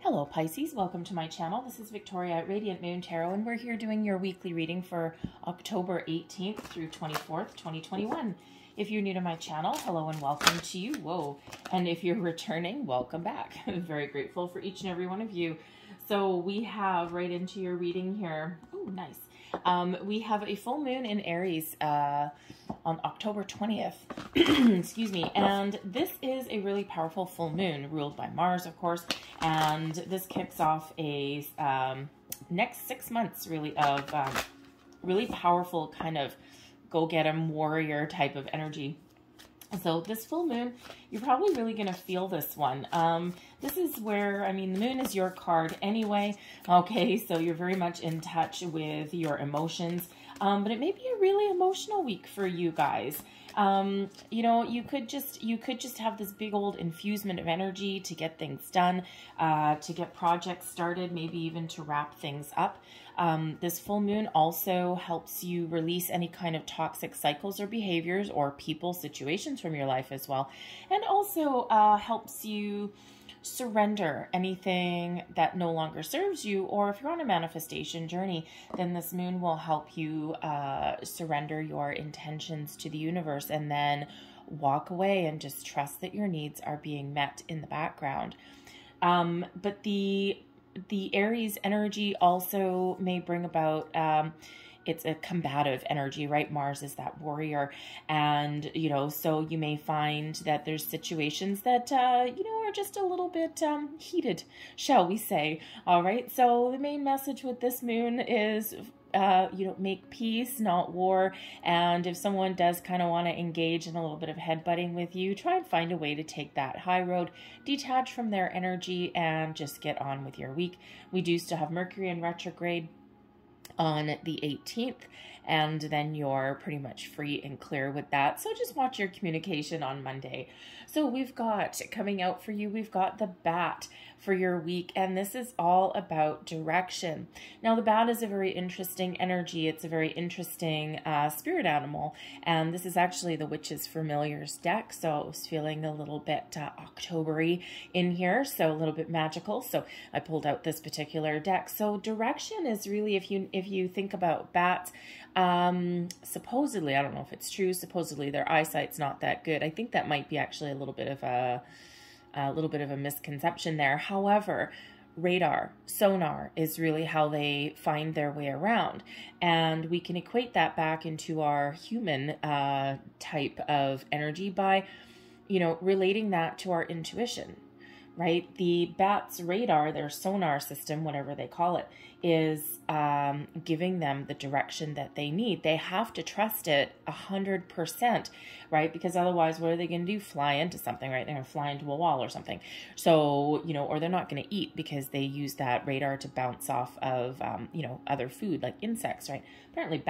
Hello Pisces, welcome to my channel. This is Victoria at Radiant Moon Tarot, and we're here doing your weekly reading for October 18th through 24th, 2021. If you're new to my channel, hello and welcome to you. Whoa. And if you're returning, welcome back. I'm very grateful for each and every one of you. So we have right into your reading here. Oh, nice. We have a full moon in Aries on October 20th. Excuse me. And this is a really powerful full moon ruled by Mars, of course. And this kicks off a next 6 months really of really powerful kind of go-get-em warrior type of energy. So this full moon, you're probably really going to feel this one. This is where, I mean, the moon is your card anyway. Okay, so you're very much in touch with your emotions. But it may be a really emotional week for you guys. You know, you could just have this big old infusement of energy to get things done, to get projects started, maybe even to wrap things up. This full moon also helps you release any kind of toxic cycles or behaviors or people, situations from your life as well. And also helps you surrender anything that no longer serves you, or if you're on a manifestation journey, then this moon will help you surrender your intentions to the universe and then walk away and just trust that your needs are being met in the background. But the Aries energy also may bring about it's a combative energy, right? Mars is that warrior. And, you know, so you may find that there's situations that, you know, are just a little bit heated, shall we say. All right. So the main message with this moon is, you know, make peace, not war. And if someone does kind of want to engage in a little bit of headbutting with you, try and find a way to take that high road, detach from their energy, and just get on with your week. We do still have Mercury in retrograde on the 18th, and then you're pretty much free and clear with that. So just watch your communication on Monday. So we've got coming out for you, we've got the bat for your week, and this is all about direction. Now the bat is a very interesting energy. It's a very interesting spirit animal, and this is actually the Witch's Familiars deck, so I was feeling a little bit October-y in here, so a little bit magical, so I pulled out this particular deck. So direction is really, if you think about bats, supposedly, I don't know if it's true, supposedly their eyesight's not that good. I think that might be actually a little bit of a misconception there. However, radar, sonar is really how they find their way around. And we can equate that back into our human type of energy by, you know, relating that to our intuition, right? The bat's radar, their sonar system, whatever they call it, is giving them the direction that they need. They have to trust it 100%, right? Because otherwise, what are they going to do? Fly into something, right? They're going to fly into a wall or something. So, you know, or they're not going to eat because they use that radar to bounce off of, you know, other food like insects, right? Apparently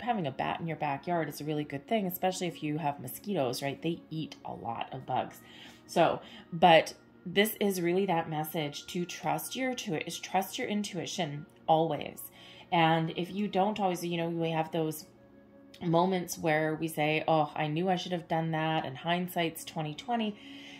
having a bat in your backyard is a really good thing, especially if you have mosquitoes, right? They eat a lot of bugs. So, but this is really that message to trust your intuition always. And if you don't always, you know, we have those moments where we say, oh, I knew I should have done that, and hindsight's 2020.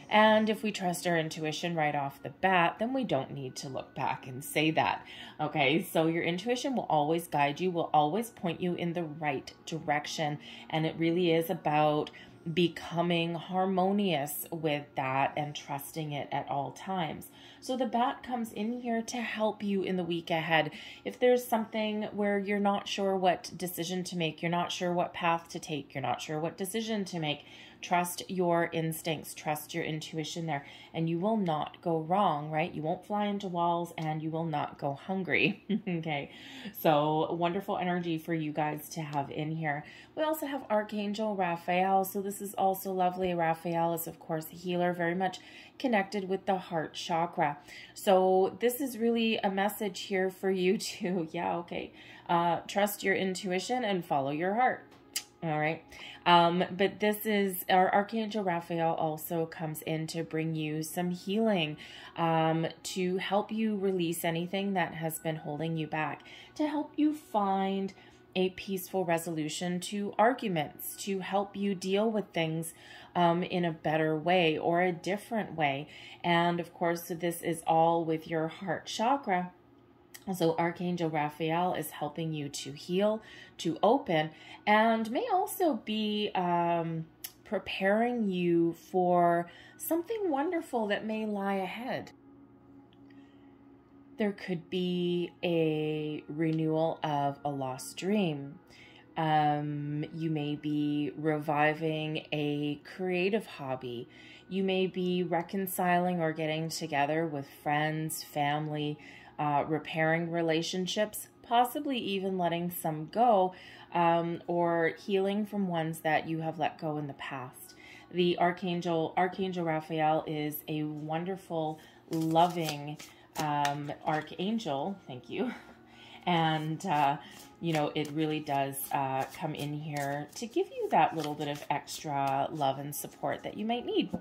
And if we trust our intuition right off the bat, then we don't need to look back and say that. Okay, so your intuition will always guide you, will always point you in the right direction. And it really is about becoming harmonious with that and trusting it at all times. So the bat comes in here to help you in the week ahead. If there's something where you're not sure what decision to make, you're not sure what path to take, you're not sure what decision to make, trust your instincts, trust your intuition there, and you will not go wrong, right? You won't fly into walls and you will not go hungry. Okay, so wonderful energy for you guys to have in here. We also have Archangel Raphael, so this is also lovely. Raphael is, of course, a healer, very much connected with the heart chakra. So this is really a message here for you to, trust your intuition and follow your heart. All right. But this is our Archangel Raphael also comes in to bring you some healing, to help you release anything that has been holding you back, to help you find a peaceful resolution to arguments, to help you deal with things in a better way or a different way. And of course, this is all with your heart chakra. So Archangel Raphael is helping you to heal, to open, and may also be preparing you for something wonderful that may lie ahead. There could be a renewal of a lost dream. You may be reviving a creative hobby. You may be reconciling or getting together with friends, family, repairing relationships, possibly even letting some go, or healing from ones that you have let go in the past. The Archangel Raphael is a wonderful, loving archangel. Thank you. And, you know, it really does come in here to give you that little bit of extra love and support that you might need.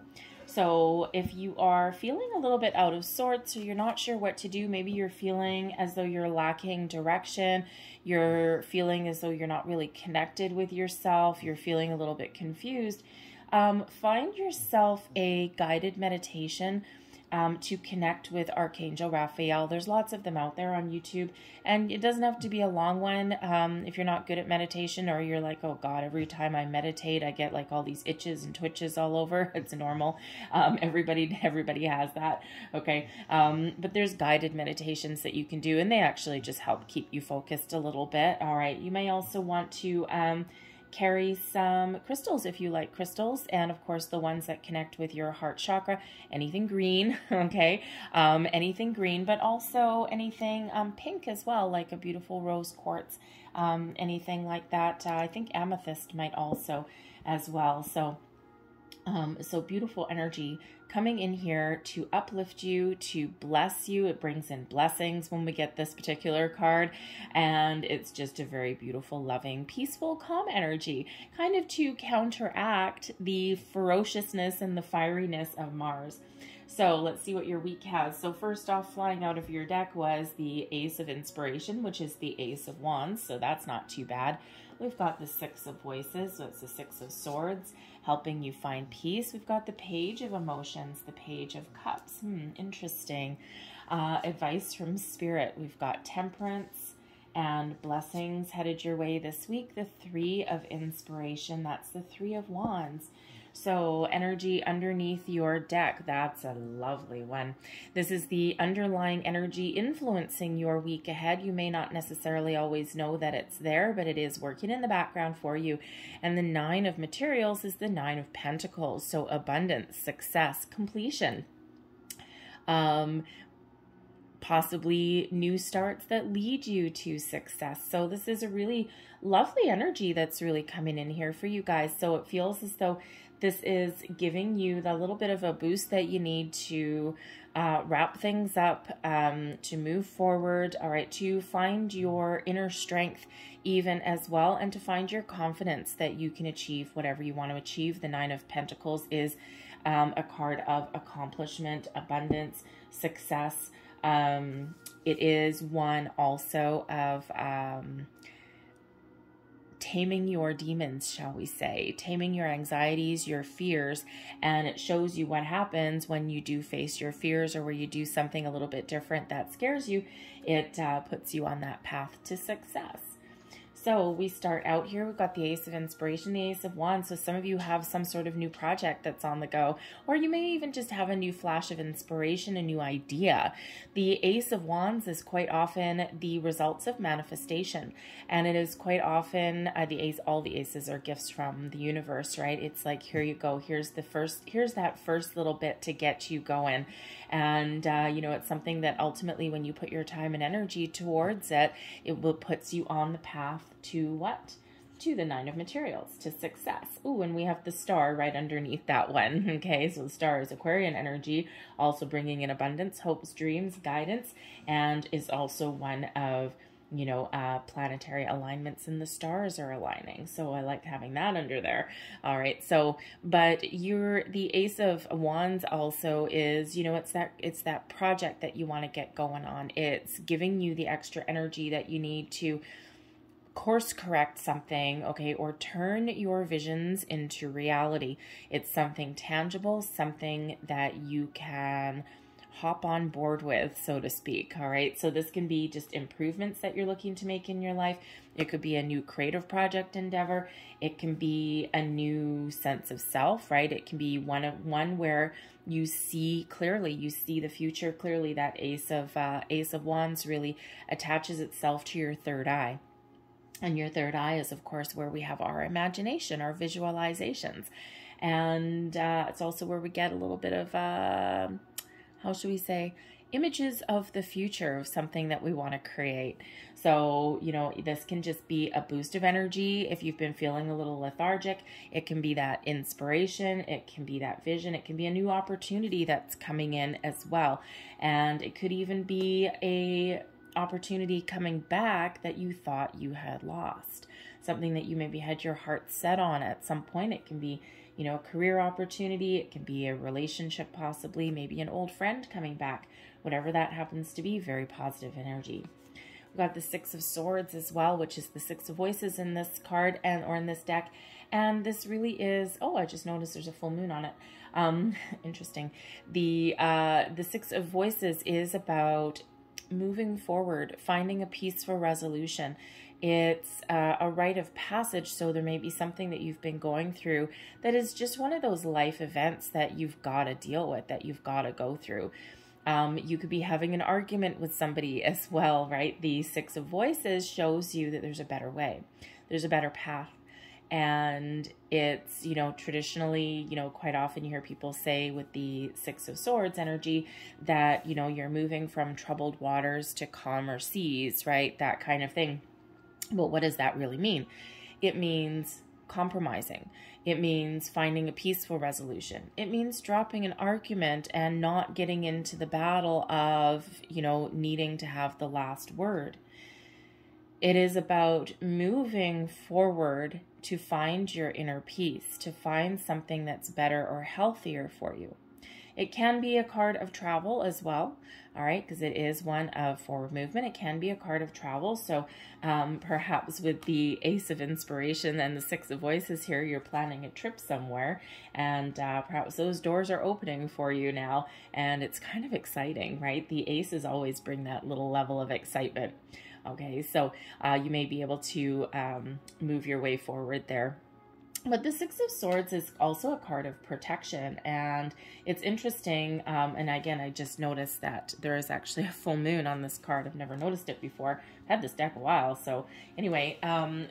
So if you are feeling a little bit out of sorts or you're not sure what to do, maybe you're feeling as though you're lacking direction, you're feeling as though you're not really connected with yourself, you're feeling a little bit confused, find yourself a guided meditation to connect with Archangel Raphael. There's lots of them out there on YouTube, and it doesn't have to be a long one. If you're not good at meditation, or you're like, oh God, every time I meditate, I get like all these itches and twitches all over. It's normal. Everybody has that. Okay. But there's guided meditations that you can do, and they actually just help keep you focused a little bit. All right. You may also want to, carry some crystals if you like crystals, and of course the ones that connect with your heart chakra, anything green, okay, anything green, but also anything pink as well, like a beautiful rose quartz, anything like that. I think amethyst might also as well. So so beautiful energy coming in here to uplift you, to bless you. It brings in blessings when we get this particular card, and it's just a very beautiful, loving, peaceful, calm energy, kind of to counteract the ferociousness and the fieriness of Mars. So let's see what your week has. So first off, flying out of your deck was the Ace of Inspiration, which is the Ace of Wands, so that's not too bad. We've got the Six of Voices, so it's the Six of Swords, helping you find peace. We've got the Page of Emotions, the Page of Cups. Interesting. Advice from Spirit. We've got Temperance and blessings headed your way this week. The Three of Inspiration, that's the Three of Wands. So energy underneath your deck, that's a lovely one. This is the underlying energy influencing your week ahead. You may not necessarily always know that it's there, but it is working in the background for you. And the Nine of Materials is the Nine of Pentacles. So abundance, success, completion. Possibly new starts that lead you to success. So this is a really lovely energy that's really coming in here for you guys. So it feels as though this is giving you the little bit of a boost that you need to wrap things up, to move forward, all right, to find your inner strength even as well, and to find your confidence that you can achieve whatever you want to achieve. The Nine of Pentacles is a card of accomplishment, abundance, success. It is one also of taming your demons, shall we say, taming your anxieties, your fears, and it shows you what happens when you do face your fears, or where you do something a little bit different that scares you. It puts you on that path to success. So we start out here, we've got the Ace of Inspiration, the Ace of Wands. So some of you have some sort of new project that's on the go, or you may even just have a new flash of inspiration, a new idea. The Ace of Wands is quite often the results of manifestation, and it is quite often all the aces are gifts from the universe, right? It's like, here you go, here's that first little bit to get you going. And, you know, it's something that ultimately when you put your time and energy towards it, it will puts you on the path to what? To the Nine of Materials, to success. Ooh, and we have the Star right underneath that one. Okay, so the Star is Aquarian energy, also bringing in abundance, hopes, dreams, guidance, and is also one of, you know, planetary alignments, and the stars are aligning. So I like having that under there. All right. So, but the Ace of Wands also is, you know, it's that project that you want to get going on. It's giving you the extra energy that you need to course correct something, okay, or turn your visions into reality. It's something tangible, something that you can hop on board with, so to speak. All right. So this can be just improvements that you're looking to make in your life. It could be a new creative project endeavor. It can be a new sense of self, right? It can be one where you see clearly, you see the future clearly. That Ace of Wands really attaches itself to your third eye. And your third eye is, of course, where we have our imagination, our visualizations. And it's also where we get a little bit of, how should we say, images of the future of something that we want to create. So, you know, this can just be a boost of energy. If you've been feeling a little lethargic, it can be that inspiration. It can be that vision. It can be a new opportunity that's coming in as well. And it could even be a opportunity coming back that you thought you had lost. Something that you maybe had your heart set on at some point. It can be, you know, a career opportunity. It can be a relationship, possibly, maybe an old friend coming back. Whatever that happens to be, very positive energy. We've got the Six of Swords as well, which is the Six of Voices in this card or in this deck. And this really is, oh, I just noticed there's a full moon on it. Interesting. The Six of Voices is about moving forward, finding a peaceful resolution. It's a rite of passage, so there may be something that you've been going through that is just one of those life events that you've got to deal with, that you've got to go through. You could be having an argument with somebody as well, right? The Six of Voices shows you that there's a better way. There's a better path. And it's, you know, traditionally, you know, quite often you hear people say with the Six of Swords energy that, you know, you're moving from troubled waters to calmer seas, right? That kind of thing. But what does that really mean? It means compromising. It means finding a peaceful resolution. It means dropping an argument and not getting into the battle of, you know, needing to have the last word. It is about moving forward to find your inner peace, to find something that's better or healthier for you. It can be a card of travel as well, all right, because it is one of forward movement. It can be a card of travel. So perhaps with the Ace of Inspiration and the Six of Voices here, you're planning a trip somewhere, and perhaps those doors are opening for you now, and it's kind of exciting, right? The aces always bring that little level of excitement. Okay, so you may be able to move your way forward there. But the Six of Swords is also a card of protection, and it's interesting, and again, I just noticed that there is actually a full moon on this card. I've never noticed it before. I've had this deck a while, so anyway,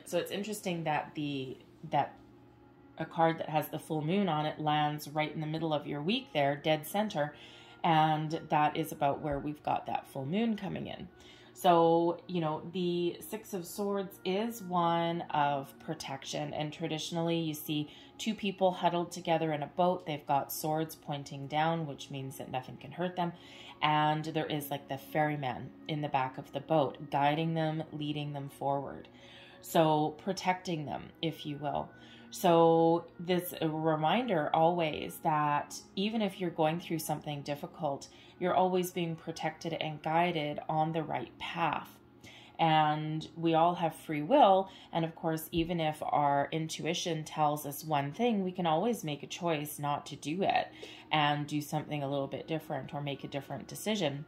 so it's interesting that a card that has the full moon on it lands right in the middle of your week there, dead center, and that is about where we've got that full moon coming in. So, you know, the Six of Swords is one of protection, and traditionally you see two people huddled together in a boat. They've got swords pointing down, which means that nothing can hurt them. And there is like the ferryman in the back of the boat, guiding them, leading them forward. So protecting them, if you will. So this a reminder always that even if you're going through something difficult, you're always being protected and guided on the right path. And we all have free will. And of course, even if our intuition tells us one thing, we can always make a choice not to do it and do something a little bit different or make a different decision.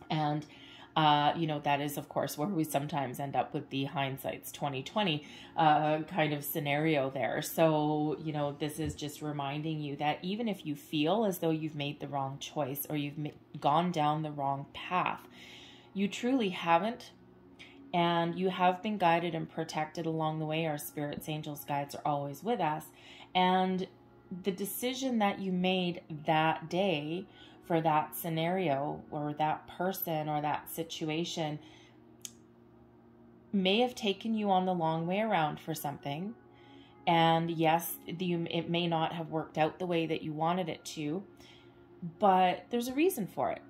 And you know, that is, of course, where we sometimes end up with the hindsight's 2020 kind of scenario there. So, you know, this is just reminding you that even if you feel as though you've made the wrong choice or you've gone down the wrong path, you truly haven't. And you have been guided and protected along the way. Our spirits, angels, guides are always with us. And the decision that you made that day for that scenario or that person or that situation may have taken you on the long way around for something. And yes, it may not have worked out the way that you wanted it to, but there's a reason for it.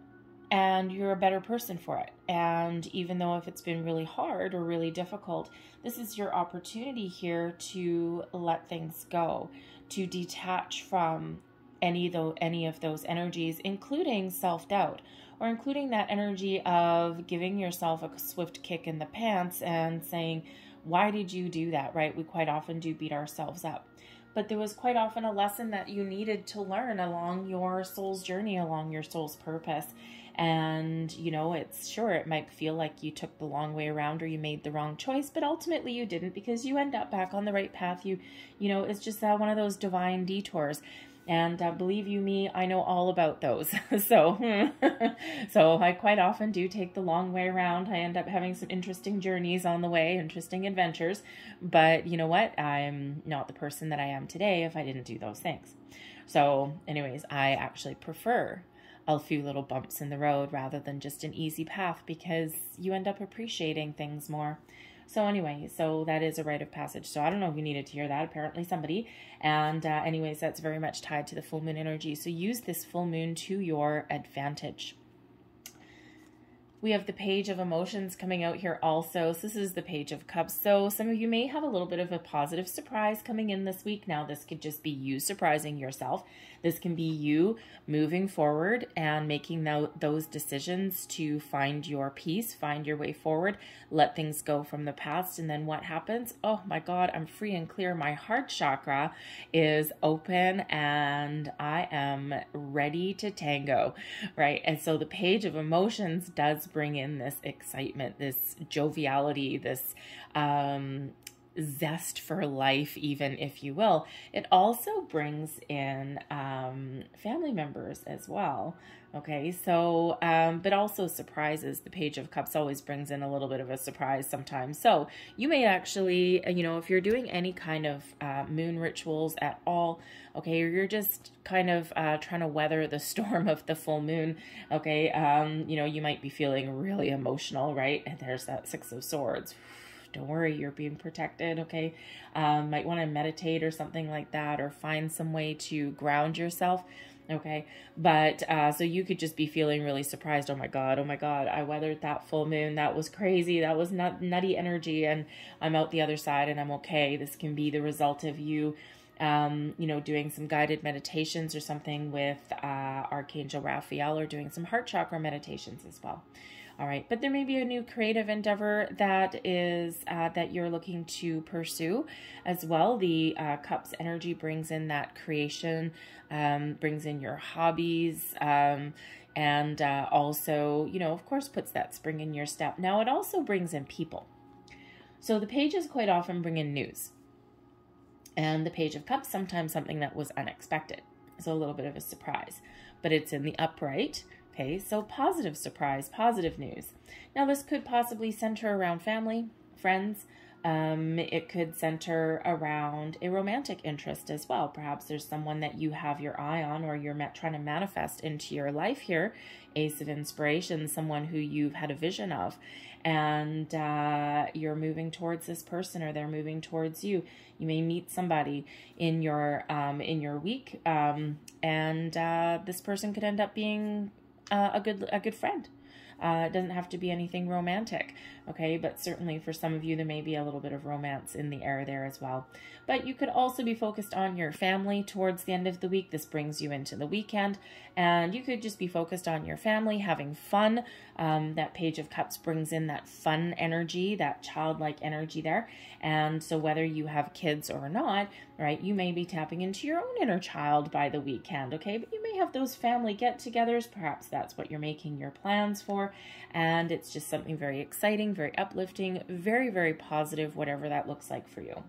And you're a better person for it. And even though if it's been really hard or really difficult, this is your opportunity here to let things go, to detach from any of those energies, including self-doubt, or including that energy of giving yourself a swift kick in the pants and saying, why did you do that, right? We quite often do beat ourselves up. But there was quite often a lesson that you needed to learn along your soul's journey, along your soul's purpose. And, you know, it's sure it might feel like you took the long way around or you made the wrong choice, but ultimately you didn't, because you end up back on the right path. You know, it's just one of those divine detours. And believe you me, I know all about those. So I quite often do take the long way around. I end up having some interesting journeys on the way, interesting adventures. But you know what? I'm not the person that I am today if I didn't do those things. So anyways, I actually prefer a few little bumps in the road rather than just an easy path, because you end up appreciating things more. So anyway, so that is a rite of passage. So I don't know if you needed to hear that, apparently somebody. And anyways, that's very much tied to the full moon energy. So use this full moon to your advantage. We have the Page of Emotions coming out here also. So this is the Page of Cups. So some of you may have a little bit of a positive surprise coming in this week. Now, this could just be you surprising yourself. This can be you moving forward and making those decisions to find your peace, find your way forward, let things go from the past. And then what happens? Oh my God, I'm free and clear. My heart chakra is open and I am ready to tango, right? And so the Page of Emotions does bring in this excitement, this joviality, this zest for life, even, if you will. It also brings in family members as well. Okay, so, but also surprises. The Page of Cups always brings in a little bit of a surprise sometimes. So you may actually, you know, if you're doing any kind of moon rituals at all, okay, or you're just kind of trying to weather the storm of the full moon, okay, you know, you might be feeling really emotional, right? And there's that Six of Swords. Don't worry, you're being protected, okay? Might want to meditate or something like that, or find some way to ground yourself, okay? But so you could just be feeling really surprised. Oh my God, I weathered that full moon. That was crazy. That was nutty energy, and I'm out the other side and I'm okay. This can be the result of you, you know, doing some guided meditations or something with Archangel Raphael, or doing some heart chakra meditations as well. All right, but there may be a new creative endeavor that is that you're looking to pursue as well. The Cups energy brings in that creation, brings in your hobbies, and also, you know, of course, puts that spring in your step. Now, it also brings in people. So the pages quite often bring in news. And the Page of Cups, sometimes something that was unexpected. So a little bit of a surprise. But it's in the upright. Okay, so positive surprise, positive news. Now, this could possibly center around family, friends. It could center around a romantic interest as well. Perhaps there's someone that you have your eye on, or you're trying to manifest into your life here. Ace of Inspiration, someone who you've had a vision of, and you're moving towards this person, or they're moving towards you. You may meet somebody in your week, and this person could end up being a good friend. It doesn't have to be anything romantic, okay? But certainly for some of you, there may be a little bit of romance in the air there as well. But you could also be focused on your family towards the end of the week. This brings you into the weekend, and you could just be focused on your family, having fun. That Page of Cups brings in that fun energy, that childlike energy there. And so whether you have kids or not, right, you may be tapping into your own inner child by the weekend, okay? But you may have those family get-togethers. Perhaps that's what you're making your plans for. And it's just something very exciting, very uplifting, very, very positive, whatever that looks like for you.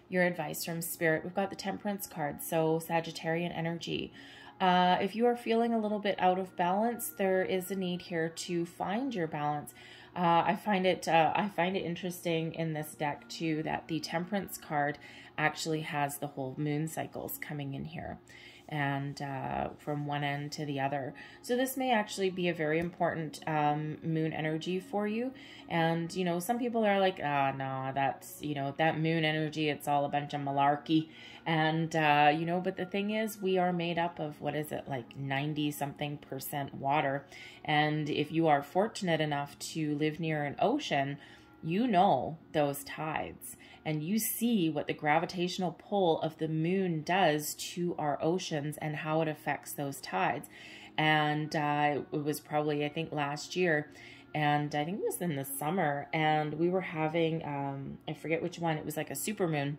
Your advice from Spirit. We've got the Temperance card, so Sagittarian energy. If you are feeling a little bit out of balance, there is a need here to find your balance. I find it interesting in this deck too that the Temperance card actually has the whole moon cycles coming in here, and from one end to the other. So this may actually be a very important moon energy for you. And, you know, some people are like, no, that's, you know, that moon energy, it's all a bunch of malarkey. And, you know, but the thing is, we are made up of, what is it, like 90-something% water. And if you are fortunate enough to live near an ocean, you know those tides. And you see what the gravitational pull of the moon does to our oceans and how it affects those tides. And it was probably, I think, last year, and I think it was in the summer, and we were having, I forget which one, it was like a super moon.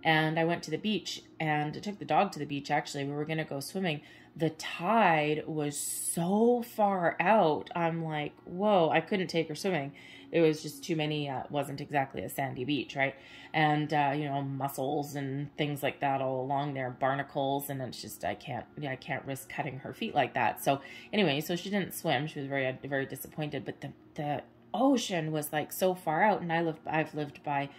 And I went to the beach, and I took the dog to the beach, actually. We were going to go swimming. The tide was so far out. I'm like, whoa, I couldn't take her swimming. It was just too many, it wasn't exactly a sandy beach, right? And, you know, mussels and things like that all along there, barnacles, and it's just, I can't risk cutting her feet like that. So anyway, so she didn't swim. She was very, very disappointed, but the ocean was like so far out, and I've lived by,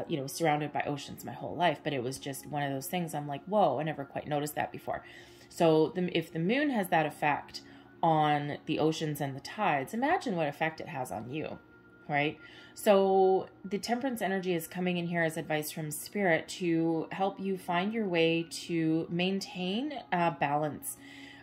you know, surrounded by oceans my whole life, but it was just one of those things. I'm like, whoa, I never quite noticed that before. So if the moon has that effect on the oceans and the tides, imagine what effect it has on you, right? So the temperance energy is coming in here as advice from spirit to help you find your way to maintain balance.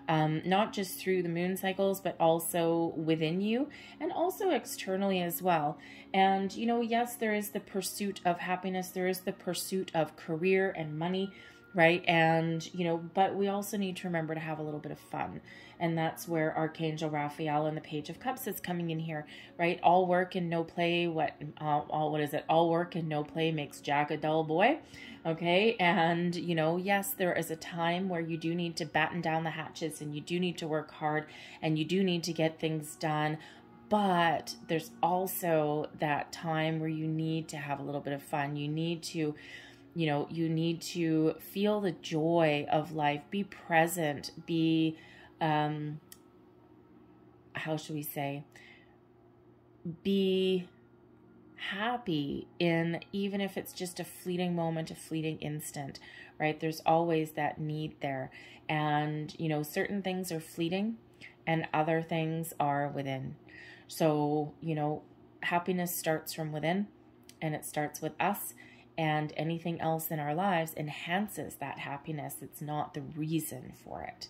Not just through the moon cycles, but also within you and also externally as well. And, you know, yes, there is the pursuit of happiness. There is the pursuit of career and money, right? And, you know, but we also need to remember to have a little bit of fun. And that's where Archangel Raphael and the Page of Cups is coming in here, right? All work and no play. What is it? All work and no play makes Jack a dull boy. Okay. And, you know, yes, there is a time where you do need to batten down the hatches, and you do need to work hard, and you do need to get things done. But there's also that time where you need to have a little bit of fun. You need to, you know, you need to feel the joy of life, be present, be, how should we say, be happy in, even if it's just a fleeting moment, a fleeting instant, right? There's always that need there. And, you know, certain things are fleeting and other things are within. So, you know, happiness starts from within, and it starts with us, and anything else in our lives enhances that happiness. It's not the reason for it.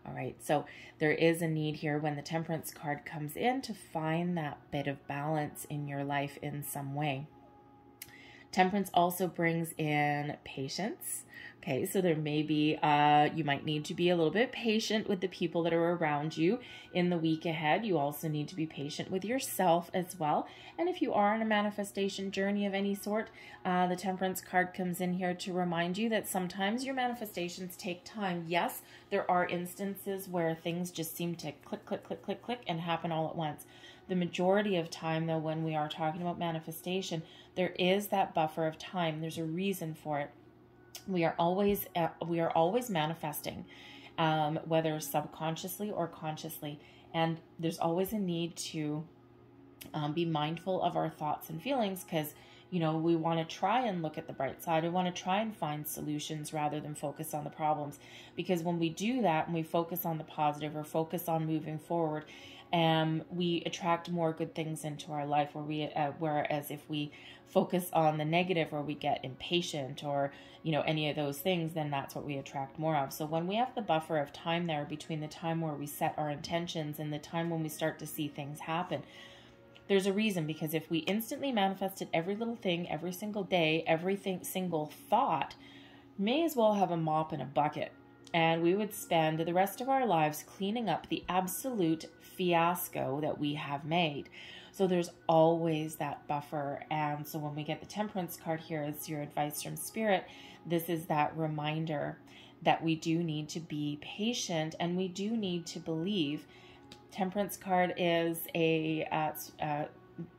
All right, so there is a need here when the Temperance card comes in to find that bit of balance in your life in some way. Temperance also brings in patience. Okay, so there may be, you might need to be a little bit patient with the people that are around you in the week ahead. You also need to be patient with yourself as well. And if you are on a manifestation journey of any sort, the Temperance card comes in here to remind you that sometimes your manifestations take time. Yes, there are instances where things just seem to click, click, click, click, click, and happen all at once. The majority of time, though, when we are talking about manifestation, there is that buffer of time. There's a reason for it. We are always manifesting, whether subconsciously or consciously, and there's always a need to be mindful of our thoughts and feelings, because, you know, we want to try and look at the bright side. We want to try and find solutions rather than focus on the problems, because when we do that and we focus on the positive or focus on moving forward, we attract more good things into our life, whereas if we focus on the negative, or we get impatient, or, you know, any of those things, then that's what we attract more of. So when we have the buffer of time there between the time where we set our intentions and the time when we start to see things happen, there's a reason. Because if we instantly manifested every little thing, every single day, single thought, may as well have a mop and a bucket. And we would spend the rest of our lives cleaning up the absolute fiasco that we have made. So there's always that buffer. And so when we get the Temperance card here as your advice from Spirit, this is that reminder that we do need to be patient and we do need to believe. Temperance card is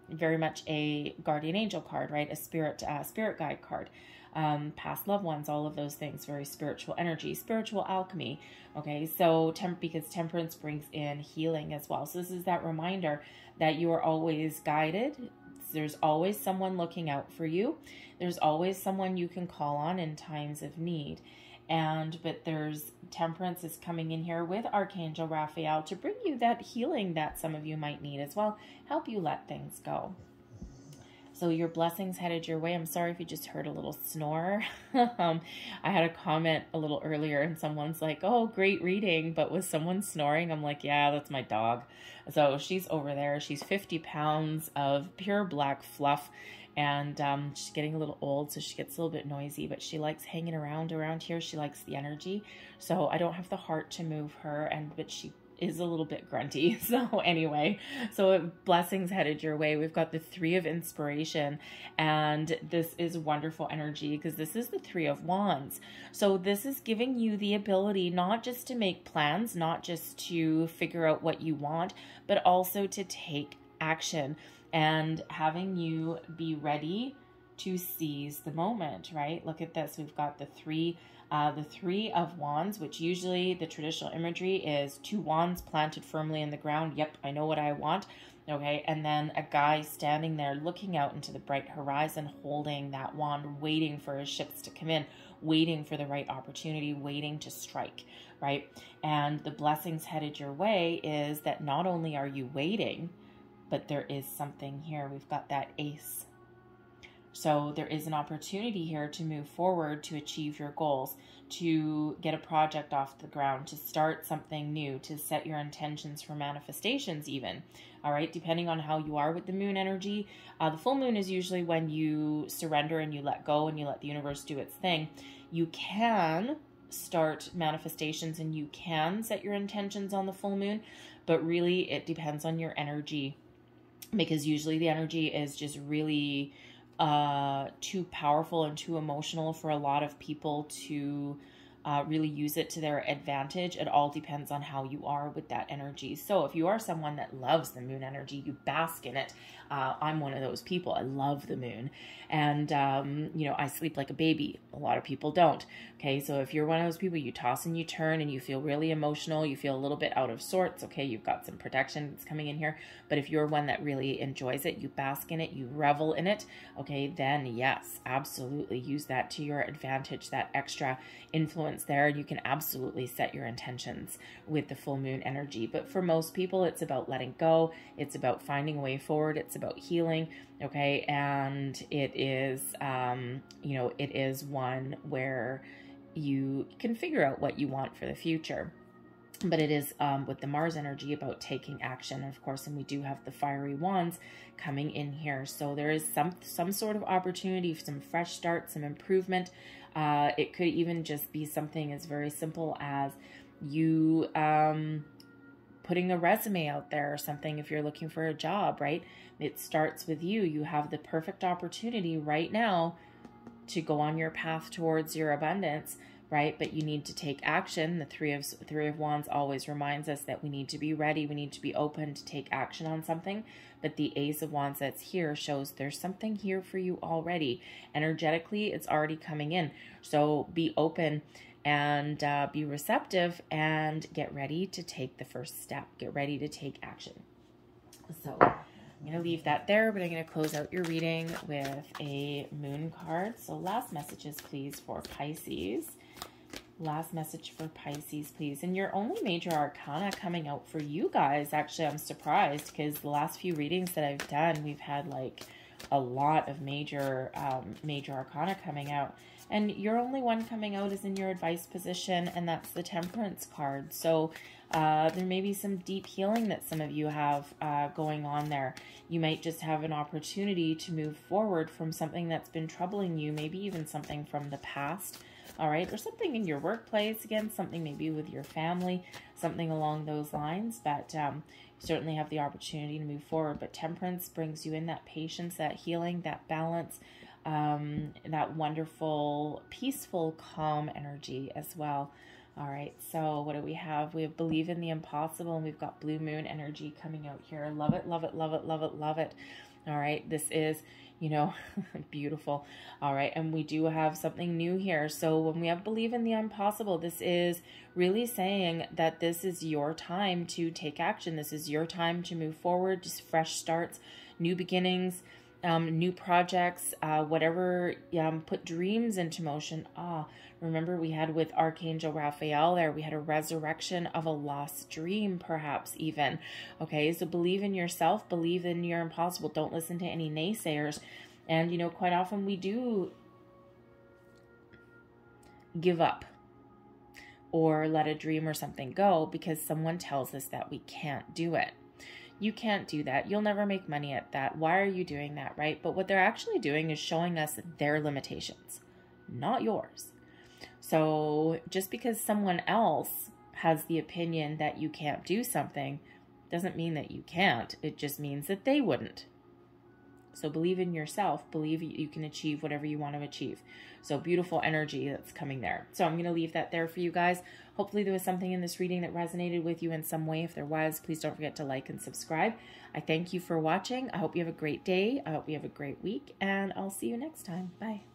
very much a guardian angel card, right? A spirit guide card. Past loved ones, all of those things, very spiritual energy, spiritual alchemy. Okay, so because Temperance brings in healing as well. So this is that reminder that you are always guided. There's always someone looking out for you. There's always someone you can call on in times of need. But there's Temperance is coming in here with Archangel Raphael to bring you that healing that some of you might need as well. Help you let things go. So your blessings headed your way. I'm sorry if you just heard a little snore. I had a comment a little earlier and someone's like, oh, great reading. But was someone snoring? I'm like, yeah, that's my dog. So she's over there. She's 50 pounds of pure black fluff. And she's getting a little old, so she gets a little bit noisy, but she likes hanging around here. She likes the energy. So I don't have the heart to move her, but she is a little bit grunty. So anyway, so blessings headed your way. We've got the Three of Inspiration, and this is wonderful energy because this is the Three of Wands. So this is giving you the ability not just to make plans, not just to figure out what you want, but also to take action and having you be ready to seize the moment, right? Look at this. We've got the Three of Wands, which usually the traditional imagery is two wands planted firmly in the ground. Yep, I know what I want. Okay, and then a guy standing there looking out into the bright horizon, holding that wand, waiting for his ships to come in, waiting for the right opportunity, waiting to strike, right? And the blessings headed your way is that not only are you waiting, but there is something here. We've got that Ace. So there is an opportunity here to move forward, to achieve your goals, to get a project off the ground, to start something new, to set your intentions for manifestations even. All right, depending on how you are with the moon energy. The full moon is usually when you surrender and you let go and you let the universe do its thing. You can start manifestations and you can set your intentions on the full moon, but really it depends on your energy, because usually the energy is just really too powerful and too emotional for a lot of people to really use it to their advantage. It all depends on how you are with that energy. So if you are someone that loves the moon energy, you bask in it. I'm one of those people. I love the moon. And, you know, I sleep like a baby. A lot of people don't. Okay, so if you're one of those people, you toss and you turn and you feel really emotional, you feel a little bit out of sorts, okay, you've got some protection that's coming in here. But if you're one that really enjoys it, you bask in it, you revel in it, okay, then yes, absolutely use that to your advantage, that extra influence there. You can absolutely set your intentions with the full moon energy. But for most people, it's about letting go. It's about finding a way forward. It's about healing, okay? And it is, you know, it is one where you can figure out what you want for the future. But it is with the Mars energy about taking action, of course, and we do have the fiery wands coming in here. So there is some sort of opportunity for some fresh start, some improvement. It could even just be something as very simple as you putting a resume out there or something if you're looking for a job, right? It starts with you. You have the perfect opportunity right now to go on your path towards your abundance, right? But you need to take action. The Three of Wands always reminds us that we need to be ready. We need to be open to take action on something. But the Ace of Wands that's here shows there's something here for you already. Energetically, it's already coming in. So be open and be receptive and get ready to take the first step. Get ready to take action. So I'm going to leave that there, but I'm going to close out your reading with a moon card. So last messages, please, for Pisces. Last message for Pisces, please. And your only major arcana coming out for you guys, actually, I'm surprised because the last few readings that I've done, we've had like a lot of major arcana coming out. And your only one coming out is in your advice position, and that's the Temperance card. So there may be some deep healing that some of you have going on there. You might just have an opportunity to move forward from something that's been troubling you, maybe even something from the past, all right? Or something in your workplace, again, something maybe with your family, something along those lines. But you certainly have the opportunity to move forward. But Temperance brings you in that patience, that healing, that balance, that wonderful, peaceful, calm energy as well. All right, so what do we have? We have Believe in the Impossible, and we've got Blue Moon energy coming out here. Love it, love it, love it, love it, love it. All right, this is, you know, beautiful. All right, and we do have something new here. So when we have Believe in the Impossible, this is really saying that this is your time to take action. This is your time to move forward, just fresh starts, new beginnings, new projects, whatever, put dreams into motion. Remember we had with Archangel Raphael there, we had a resurrection of a lost dream, perhaps even. Okay, so believe in yourself, believe in your impossible. Don't listen to any naysayers. And, you know, quite often we do give up or let a dream or something go because someone tells us that we can't do it. You can't do that. You'll never make money at that. Why are you doing that, right? But what they're actually doing is showing us their limitations, not yours. So just because someone else has the opinion that you can't do something doesn't mean that you can't. It just means that they wouldn't. So believe in yourself. Believe you can achieve whatever you want to achieve. So beautiful energy that's coming there. So I'm going to leave that there for you guys. Hopefully there was something in this reading that resonated with you in some way. If there was, please don't forget to like and subscribe. I thank you for watching. I hope you have a great day. I hope you have a great week, and I'll see you next time. Bye.